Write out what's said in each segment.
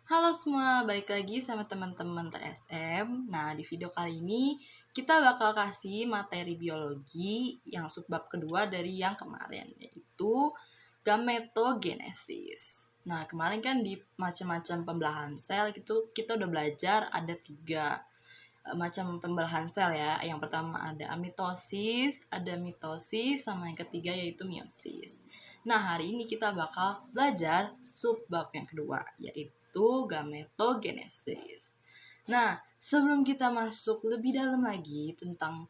Halo semua, balik lagi sama teman-teman TSM. Nah, di video kali ini kita bakal kasih materi biologi yang subbab kedua dari yang kemarin, yaitu gametogenesis. Nah, kemarin kan di macam-macam pembelahan sel gitu kita udah belajar ada 3 macam pembelahan sel ya. Yang pertama ada amitosis, ada mitosis, sama yang ketiga yaitu meiosis. Nah, hari ini kita bakal belajar subbab yang kedua, yaitu gametogenesis. Nah, sebelum kita masuk lebih dalam lagi tentang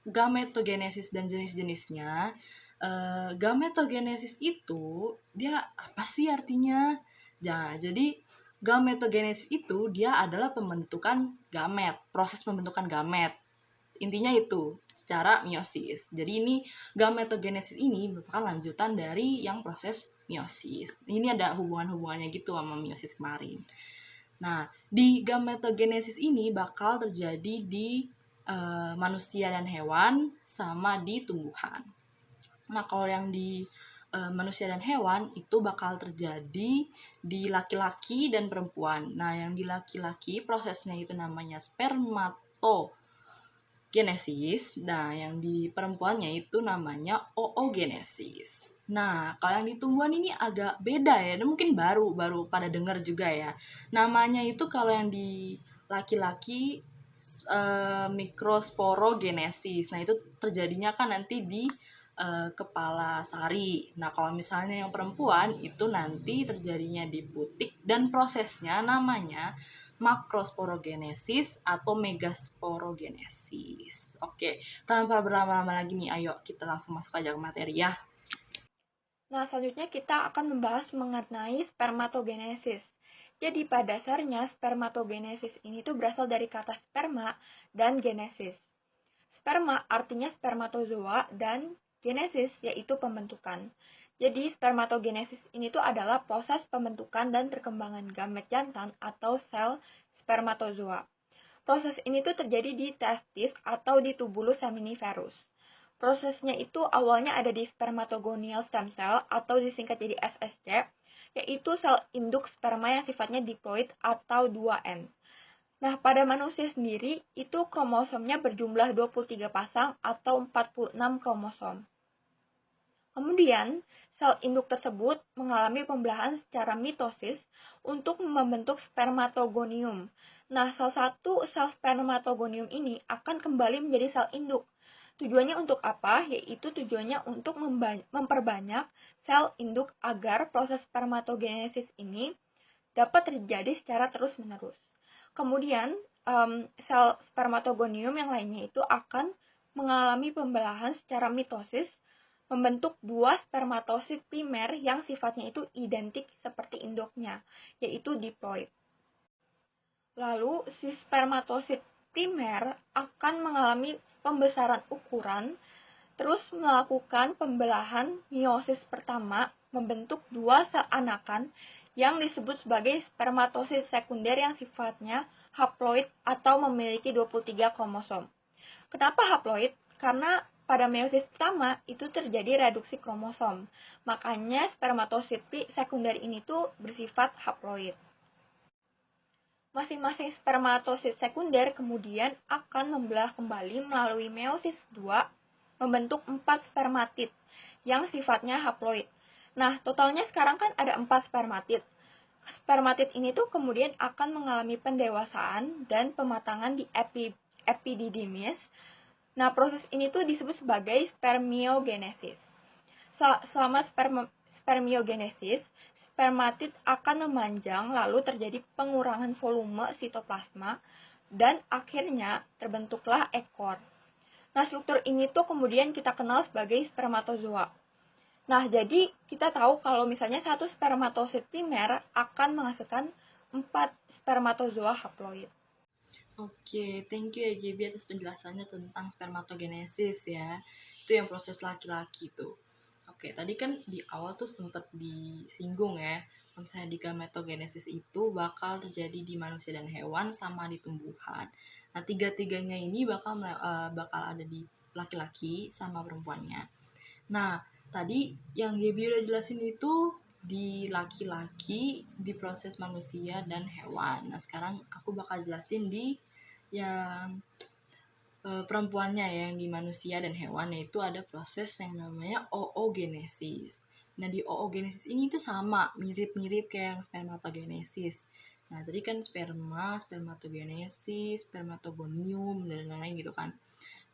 gametogenesis dan jenis-jenisnya, gametogenesis itu dia apa sih artinya? Nah, jadi gametogenesis itu dia adalah pembentukan gamet, proses pembentukan gamet. Intinya itu secara meiosis. Jadi ini gametogenesis ini merupakan lanjutan dari yang proses meiosis. Ini ada hubungan-hubungannya gitu sama meiosis kemarin. Nah, di gametogenesis ini bakal terjadi di manusia dan hewan sama di tumbuhan. Nah, kalau yang di manusia dan hewan itu bakal terjadi di laki-laki dan perempuan. Nah, yang di laki-laki prosesnya itu namanya spermatogenesis. Nah, yang di perempuannya itu namanya oogenesis. Nah, kalau yang di tumbuhan ini agak beda ya, dan mungkin baru pada dengar juga ya. Namanya itu kalau yang di laki-laki mikrosporogenesis. Nah, itu terjadinya kan nanti di kepala sari. Nah, kalau misalnya yang perempuan itu nanti terjadinya di putik dan prosesnya namanya makrosporogenesis atau megasporogenesis. Oke, tanpa berlama-lama lagi nih, ayo kita langsung masuk aja ke materi ya. Nah, selanjutnya kita akan membahas mengenai spermatogenesis. Jadi, pada dasarnya spermatogenesis ini tuh berasal dari kata sperma dan genesis. Sperma artinya spermatozoa dan genesis yaitu pembentukan. Jadi, spermatogenesis ini tuh adalah proses pembentukan dan perkembangan gamet jantan atau sel spermatozoa. Proses ini tuh terjadi di testis atau di tubulus seminiferus. Prosesnya itu awalnya ada di spermatogonial stem cell atau disingkat jadi SSC, yaitu sel induk sperma yang sifatnya diploid atau 2N. Nah, pada manusia sendiri itu kromosomnya berjumlah 23 pasang atau 46 kromosom. Kemudian, sel induk tersebut mengalami pembelahan secara mitosis untuk membentuk spermatogonium. Nah, salah satu sel spermatogonium ini akan kembali menjadi sel induk. Tujuannya untuk apa? Yaitu tujuannya untuk memperbanyak sel induk agar proses spermatogenesis ini dapat terjadi secara terus-menerus. Kemudian, sel spermatogonium yang lainnya itu akan mengalami pembelahan secara mitosis membentuk dua spermatosit primer yang sifatnya itu identik seperti induknya, yaitu diploid. Lalu, si spermatosit primer akan mengalami pembesaran ukuran, terus melakukan pembelahan meiosis pertama membentuk dua sel anakan yang disebut sebagai spermatosit sekunder yang sifatnya haploid atau memiliki 23 kromosom. Kenapa haploid? Karena pada meiosis pertama itu terjadi reduksi kromosom. Makanya spermatosit sekunder ini tuh bersifat haploid. Masing-masing spermatosit sekunder kemudian akan membelah kembali melalui meiosis 2 membentuk 4 spermatid yang sifatnya haploid. Nah, totalnya sekarang kan ada 4 spermatid. Spermatid ini tuh kemudian akan mengalami pendewasaan dan pematangan di epididymis. Nah, proses ini tuh disebut sebagai spermiogenesis. Selama spermiogenesis, spermatid akan memanjang lalu terjadi pengurangan volume sitoplasma dan akhirnya terbentuklah ekor. Nah, struktur ini tuh kemudian kita kenal sebagai spermatozoa. Nah, jadi kita tahu kalau misalnya satu spermatosit primer akan menghasilkan 4 spermatozoa haploid. Oke, thank you ya Gaby atas penjelasannya tentang spermatogenesis ya. Itu yang proses laki-laki tuh. Oke, tadi kan di awal tuh sempat disinggung ya, kalau misalnya di gametogenesis itu bakal terjadi di manusia dan hewan sama di tumbuhan. Nah, tiga-tiganya ini bakal ada di laki-laki sama perempuannya. Nah, tadi yang Gaby udah jelasin itu di laki-laki, di proses manusia dan hewan. Nah, sekarang aku bakal jelasin di yang perempuannya yang di manusia dan hewan, yaitu ada proses yang namanya oogenesis. Nah, di oogenesis ini tuh sama, mirip-mirip kayak yang spermatogenesis. Nah, tadi kan sperma, spermatogenesis, spermatogonium, dan lain-lain gitu kan.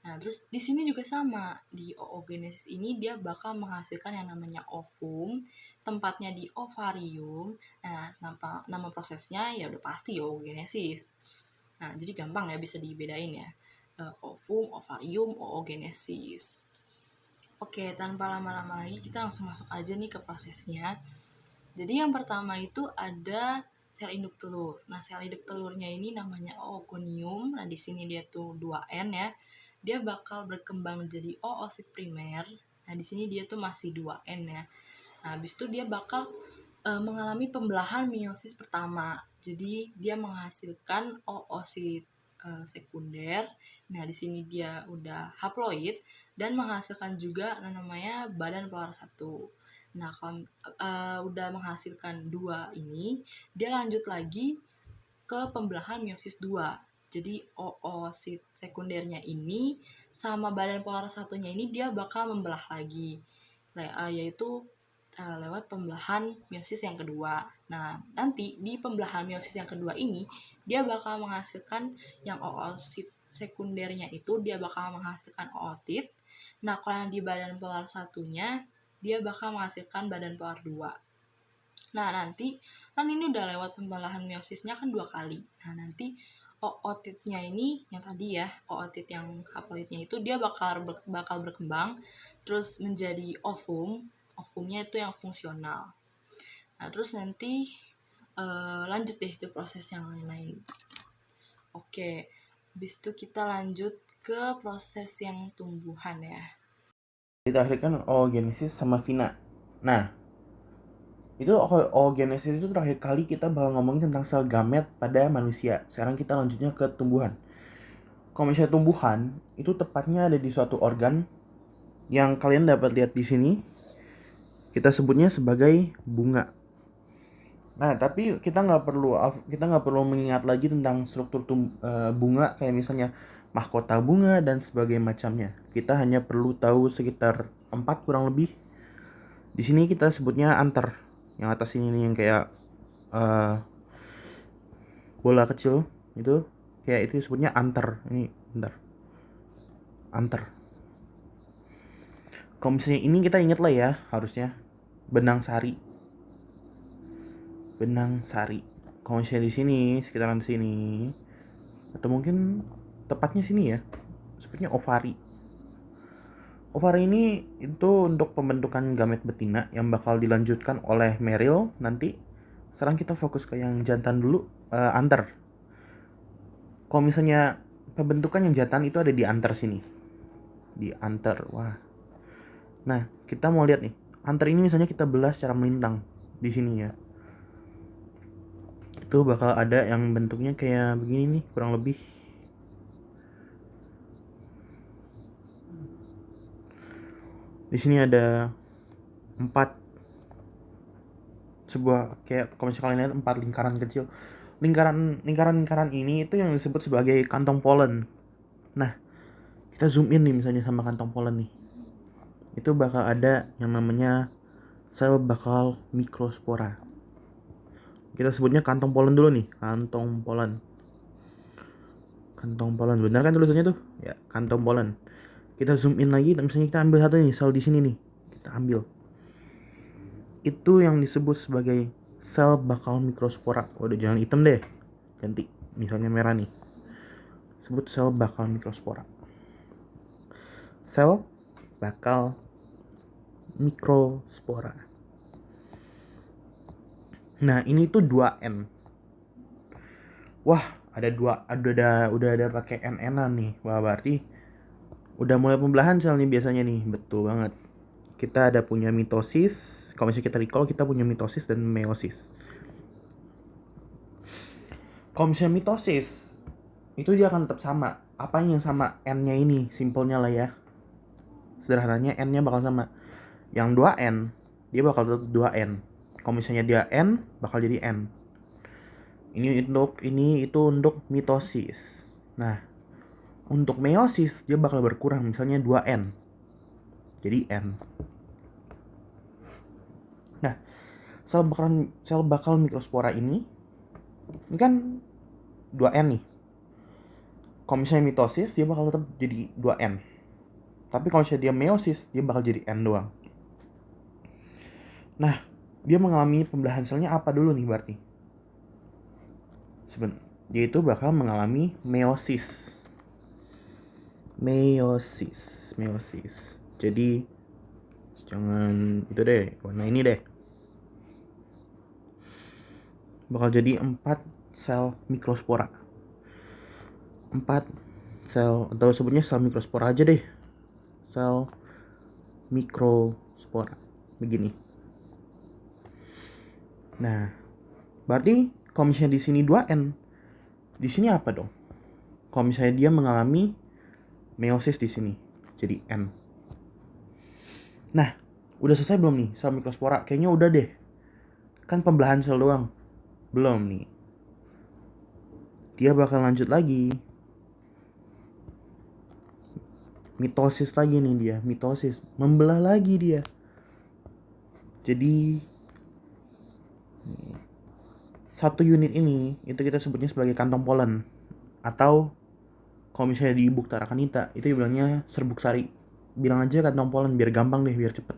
Nah, terus di sini juga sama. Di oogenesis ini dia bakal menghasilkan yang namanya ovum, tempatnya di ovarium. Nah, nama prosesnya ya udah pasti oogenesis. Nah, jadi gampang ya, bisa dibedain ya. Ovum, ovarium, oogenesis. Oke, tanpa lama-lama lagi kita langsung masuk aja nih ke prosesnya. Jadi yang pertama itu ada sel induk telur. Nah, sel induk telurnya ini namanya oogonium. Nah, di sini dia tuh 2N ya. Dia bakal berkembang jadi oosit primer. Nah, di sini dia tuh masih 2N ya. Nah, habis itu dia bakal mengalami pembelahan meiosis pertama. Jadi dia menghasilkan oosit sekunder. Nah, di sini dia udah haploid dan menghasilkan juga namanya badan pelar 1. Nah, kalau udah menghasilkan 2 ini, dia lanjut lagi ke pembelahan meiosis 2. Jadi oosit sekundernya ini sama badan polar satunya ini dia bakal membelah lagi. Yaitu lewat pembelahan meiosis yang kedua. Nah, nanti di pembelahan meiosis yang kedua ini dia bakal menghasilkan yang oosit sekundernya itu dia bakal menghasilkan ootit. Nah, kalau yang di badan polar satunya dia bakal menghasilkan badan polar 2. Nah, nanti kan ini udah lewat pembelahan meosisnya kan 2 kali. Nah, nanti ootitnya ini yang tadi ya, ootit yang haploidnya itu dia bakal berkembang terus menjadi ovum. Ovumnya itu yang fungsional. Nah, terus nanti lanjut deh itu proses yang lain-lain. Oke, habis itu kita lanjut ke proses yang tumbuhan ya. Kita akhirkan oogenesis sama Vina. Nah, itu oogenesis itu terakhir kali kita bakal ngomongin tentang sel gamet pada manusia. Sekarang kita lanjutnya ke tumbuhan. Kalau misalnya tumbuhan, itu tepatnya ada di suatu organ yang kalian dapat lihat di sini. Kita sebutnya sebagai bunga. Nah, tapi kita nggak perlu mengingat lagi tentang struktur bunga kayak misalnya mahkota bunga dan sebagainya macamnya. Kita hanya perlu tahu sekitar 4 kurang lebih. Di sini kita sebutnya anter. Yang atas ini nih yang kayak bola kecil itu kayak itu disebutnya anter. Ini bentar. Anter. Kalau misalnya ini kita ingat lah ya harusnya benang sari. Kalau misalnya di sini sekitaran sini atau mungkin tepatnya sini ya, sebutnya ovari. Ovari ini itu untuk pembentukan gamet betina yang bakal dilanjutkan oleh Meril nanti. Sekarang kita fokus ke yang jantan dulu, anter. Kalau misalnya pembentukan yang jantan itu ada di anter sini. Di anter, wah. Nah, kita mau lihat nih. Anter ini misalnya kita belah secara melintang di sini ya. Itu bakal ada yang bentuknya kayak begini nih, kurang lebih. Di sini ada 4 sebuah kayak kalau misalnya kalian lihat 4 lingkaran kecil. Lingkaran ini itu yang disebut sebagai kantong polen. Nah, kita zoom in nih misalnya sama kantong polen nih. Itu bakal ada yang namanya sel bakal mikrospora. Kita sebutnya kantong polen dulu nih, kantong polen. Benar kan tulisannya tuh? Ya, kantong polen. Kita zoom in lagi dan misalnya kita ambil satu nih, sel di sini nih. Kita ambil. Itu yang disebut sebagai sel bakal mikrospora. Udah jangan hitam deh. Ganti misalnya merah nih. Sebut sel bakal mikrospora. Sel bakal mikrospora. Nah, ini tuh 2N. Wah, udah ada pakai N-N-an nih. Wah, berarti udah mulai pembelahan sel nih biasanya nih. Betul banget. Kita ada punya mitosis. Kalau misalnya kita recall, kita punya mitosis dan meiosis. Kalau misalnya mitosis, itu dia akan tetap sama. Apa yang sama? N-nya ini, simpelnya lah ya. Sederhananya N-nya bakal sama. Yang 2N, dia bakal tetap 2N. Kalau misalnya dia N, bakal jadi N. Ini itu untuk mitosis. Nah, untuk meiosis dia bakal berkurang, misalnya 2N. Jadi N. Nah, sel bakal mikrospora ini kan 2N nih. Kalau misalnya mitosis dia bakal tetap jadi 2N. Tapi kalau misalnya dia meiosis dia bakal jadi N doang. Nah, dia mengalami pembelahan selnya apa dulu nih berarti? Dia itu bakal mengalami meiosis. Jadi jangan itu deh, warna ini deh. Bakal jadi 4 sel mikrospora. 4 sel, atau sebutnya sel mikrospora aja deh. Sel mikrospora begini. Nah, berarti kalau misalnya di sini 2N, di sini apa dong? Kalau misalnya dia mengalami meiosis di sini, jadi N. Nah, udah selesai belum nih sel mikrospora? Kayaknya udah deh. Kan pembelahan sel doang. Belum nih. Dia bakal lanjut lagi. Mitosis lagi nih dia, mitosis. Membelah lagi dia. Jadi satu unit ini itu kita sebutnya sebagai kantong polen, atau kalau misalnya di e-book Tarakanita itu bilangnya serbuk sari. Bilang aja kantong polen biar gampang deh, biar cepet.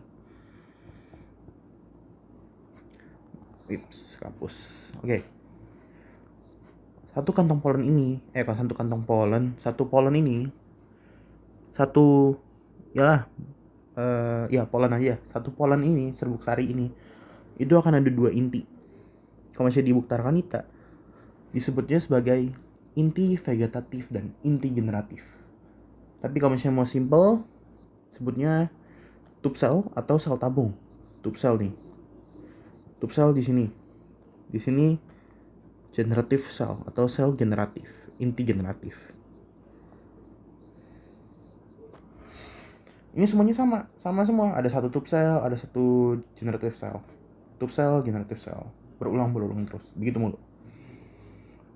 Kapus. Oke. Satu polen ini polen aja. Satu polen ini, serbuk sari ini, itu akan ada 2 inti. Kalau misalnya di e-book Tarakanita disebutnya sebagai inti vegetatif dan inti generatif. Tapi kalau misalnya mau simple, sebutnya tube cell atau sel tabung. Tube cell nih. Tube cell di sini. Di sini generative cell atau sel generatif, inti generatif. Ini semuanya sama semua. Ada satu tube cell, ada satu generative cell. Tube cell, generative cell. Berulang terus. Begitu mulu.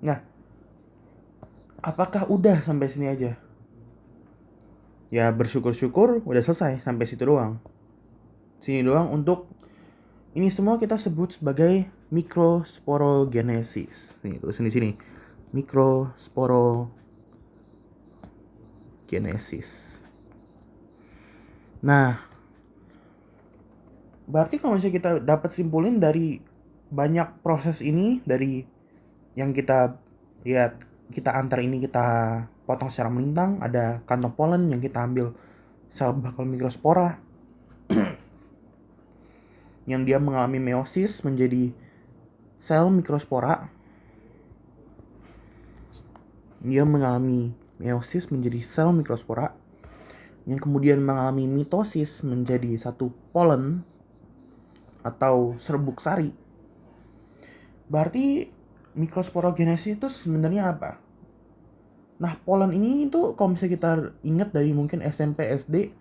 Nah, apakah udah sampai sini aja? Ya bersyukur-syukur udah selesai sampai situ doang. Sini doang untuk ini semua kita sebut sebagai mikrosporogenesis. Nih, tulis di sini. Mikrosporogenesis. Nah, berarti kalau misalnya kita dapat simpulin dari banyak proses ini, dari yang kita lihat, kita antar ini kita potong secara melintang, ada kantong polen yang kita ambil sel bakal mikrospora yang dia mengalami meiosis menjadi sel mikrospora. Dia mengalami meiosis menjadi sel mikrospora yang kemudian mengalami mitosis menjadi satu polen atau serbuk sari. Berarti mikrosporogenesis itu sebenarnya apa? Nah, polen ini itu kalau misalnya kita ingat dari mungkin SMP, SD,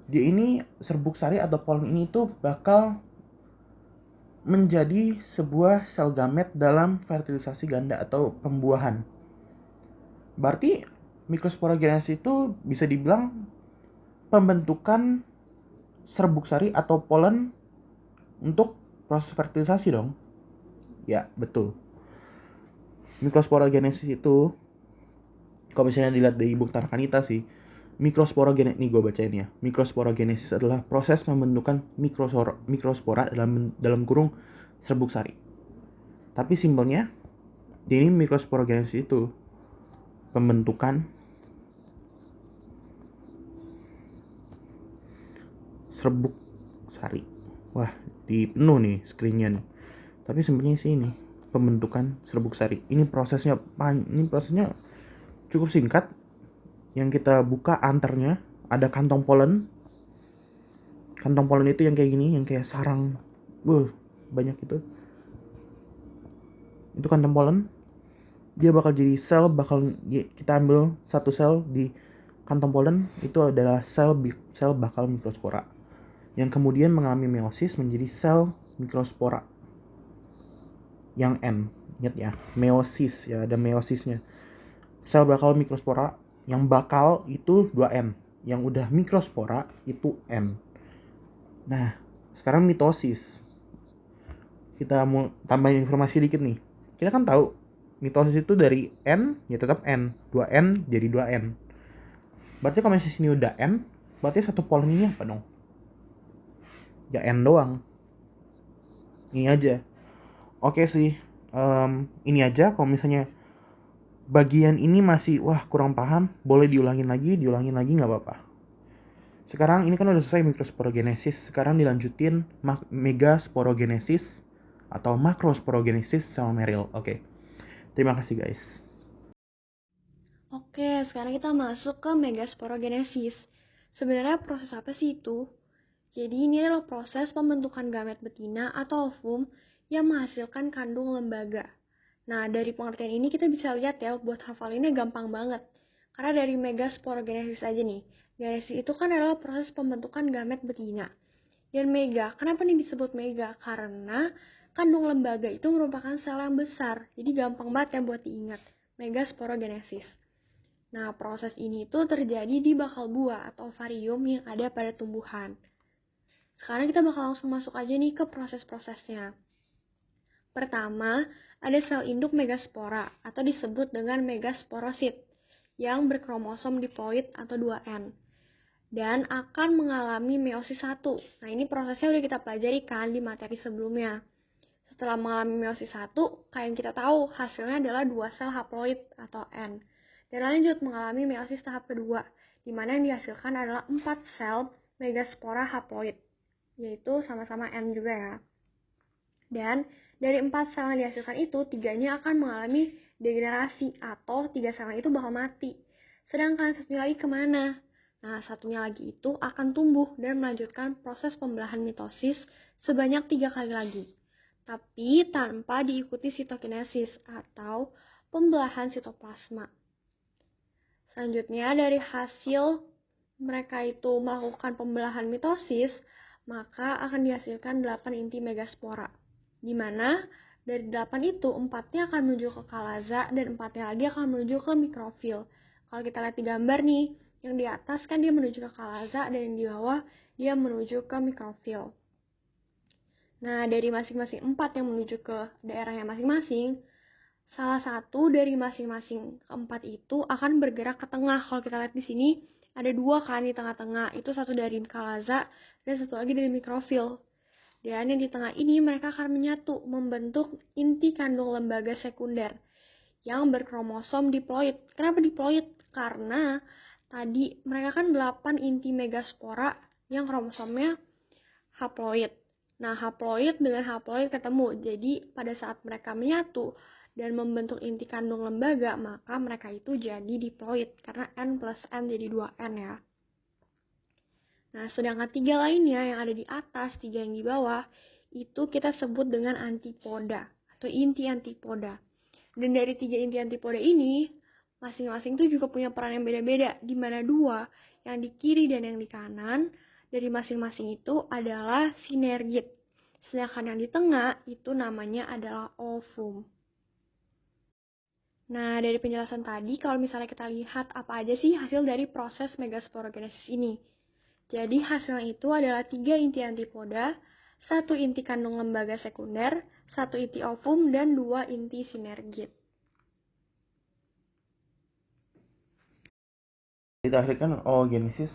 dia ini serbuk sari atau polen ini tuh bakal menjadi sebuah sel gamet dalam fertilisasi ganda atau pembuahan. Berarti mikrosporogenesis itu bisa dibilang pembentukan serbuk sari atau polen untuk proses fertilisasi dong. Ya, betul. Mikrosporogenesis itu kalau misalnya dilihat dari e-book Tarakanita sih, mikrosporogenesis, nih gue bacain ya. Mikrosporogenesis adalah proses pembentukan mikrospora dalam kurung serbuk sari. Tapi simpelnya, ini mikrosporogenesis itu pembentukan serbuk sari. Wah, di penuh nih screen-nya nih. Tapi sebenarnya sih ini pembentukan serbuk sari. Ini prosesnya cukup singkat. Yang kita buka antarnya ada kantong polen. Kantong polen itu yang kayak gini, yang kayak sarang. Banyak itu. Itu kantong polen. Dia bakal jadi sel, kita ambil satu sel di kantong polen, itu adalah sel bakal mikrospora yang kemudian mengalami meiosis menjadi sel mikrospora yang N. Ingat ya, meiosis ya, ada meiosisnya. Sel bakal mikrospora yang bakal itu 2N, yang udah mikrospora itu N. Nah, sekarang mitosis. Kita mau tambahin informasi dikit nih. Kita kan tahu mitosis itu dari N ya tetap N, 2N jadi 2N. Berarti kalau misalnya sini udah N, berarti satu polen ini apa dong? Ya N doang. Ini aja. Oke sih, ini aja. Kalau misalnya bagian ini masih kurang paham, boleh diulangin lagi nggak apa-apa. Sekarang ini kan udah selesai mikrosporogenesis, sekarang dilanjutin megasporogenesis atau makrosporogenesis sama Merrill. Oke. Terima kasih guys. Oke, sekarang kita masuk ke megasporogenesis. Sebenarnya proses apa sih itu? Jadi ini adalah proses pembentukan gamet betina atau ovum yang menghasilkan kandung lembaga. Nah, dari pengertian ini kita bisa lihat ya, buat hafalinnya gampang banget. Karena dari megasporogenesis aja nih. Genesis itu kan adalah proses pembentukan gamet betina. Dan mega, kenapa nih disebut mega? Karena kandung lembaga itu merupakan sel yang besar. Jadi gampang banget ya buat diingat. Megasporogenesis. Nah, proses ini tuh terjadi di bakal buah atau ovarium yang ada pada tumbuhan. Sekarang kita bakal langsung masuk aja nih ke proses-prosesnya. Pertama, ada sel induk megaspora atau disebut dengan megasporosit yang berkromosom diploid atau 2N dan akan mengalami meiosis 1. Nah, ini prosesnya udah kita pelajari kan di materi sebelumnya. Setelah mengalami meiosis 1, kayak yang kita tahu hasilnya adalah 2 sel haploid atau N. Dan lanjut mengalami meiosis tahap kedua, di mana yang dihasilkan adalah 4 sel megaspora haploid, yaitu sama-sama N juga ya. Dan dari 4 sel yang dihasilkan itu, 3-nya akan mengalami degenerasi atau 3 selnya itu bakal mati. Sedangkan satunya lagi kemana? Nah, satunya lagi itu akan tumbuh dan melanjutkan proses pembelahan mitosis sebanyak 3 kali lagi. Tapi tanpa diikuti sitokinesis atau pembelahan sitoplasma. Selanjutnya, dari hasil mereka itu melakukan pembelahan mitosis, maka akan dihasilkan 8 inti megaspora. Di mana dari 8 itu, 4-nya akan menuju ke kalaza dan 4-nya lagi akan menuju ke mikrofil. Kalau kita lihat di gambar nih, yang di atas kan dia menuju ke kalaza dan yang di bawah dia menuju ke mikrofil. Nah, dari masing-masing 4 yang menuju ke daerahnya masing-masing, salah satu dari masing-masing keempat itu akan bergerak ke tengah. Kalau kita lihat di sini, ada 2 kan di tengah-tengah. Itu satu dari kalaza dan satu lagi dari mikrofil. Dan yang di tengah ini mereka akan menyatu membentuk inti kandung lembaga sekunder yang berkromosom diploid. Kenapa diploid? Karena tadi mereka kan 8 inti megaspora yang kromosomnya haploid. Nah, haploid dengan haploid ketemu. Jadi pada saat mereka menyatu dan membentuk inti kandung lembaga, maka mereka itu jadi diploid karena N plus N jadi 2N ya. Nah, sedangkan 3 lainnya yang ada di atas, 3 yang di bawah, itu kita sebut dengan antipoda atau inti antipoda. Dan dari 3 inti antipoda ini, masing-masing itu juga punya peran yang beda-beda, di mana 2 yang di kiri dan yang di kanan dari masing-masing itu adalah sinergit. Sedangkan yang di tengah itu namanya adalah ovum. Nah, dari penjelasan tadi, kalau misalnya kita lihat apa aja sih hasil dari proses megasporogenesis ini. Jadi hasilnya itu adalah 3 inti antipoda, 1 inti kandung lembaga sekunder, 1 inti ovum, dan 2 inti sinergit. Kita akhirkan oogenesis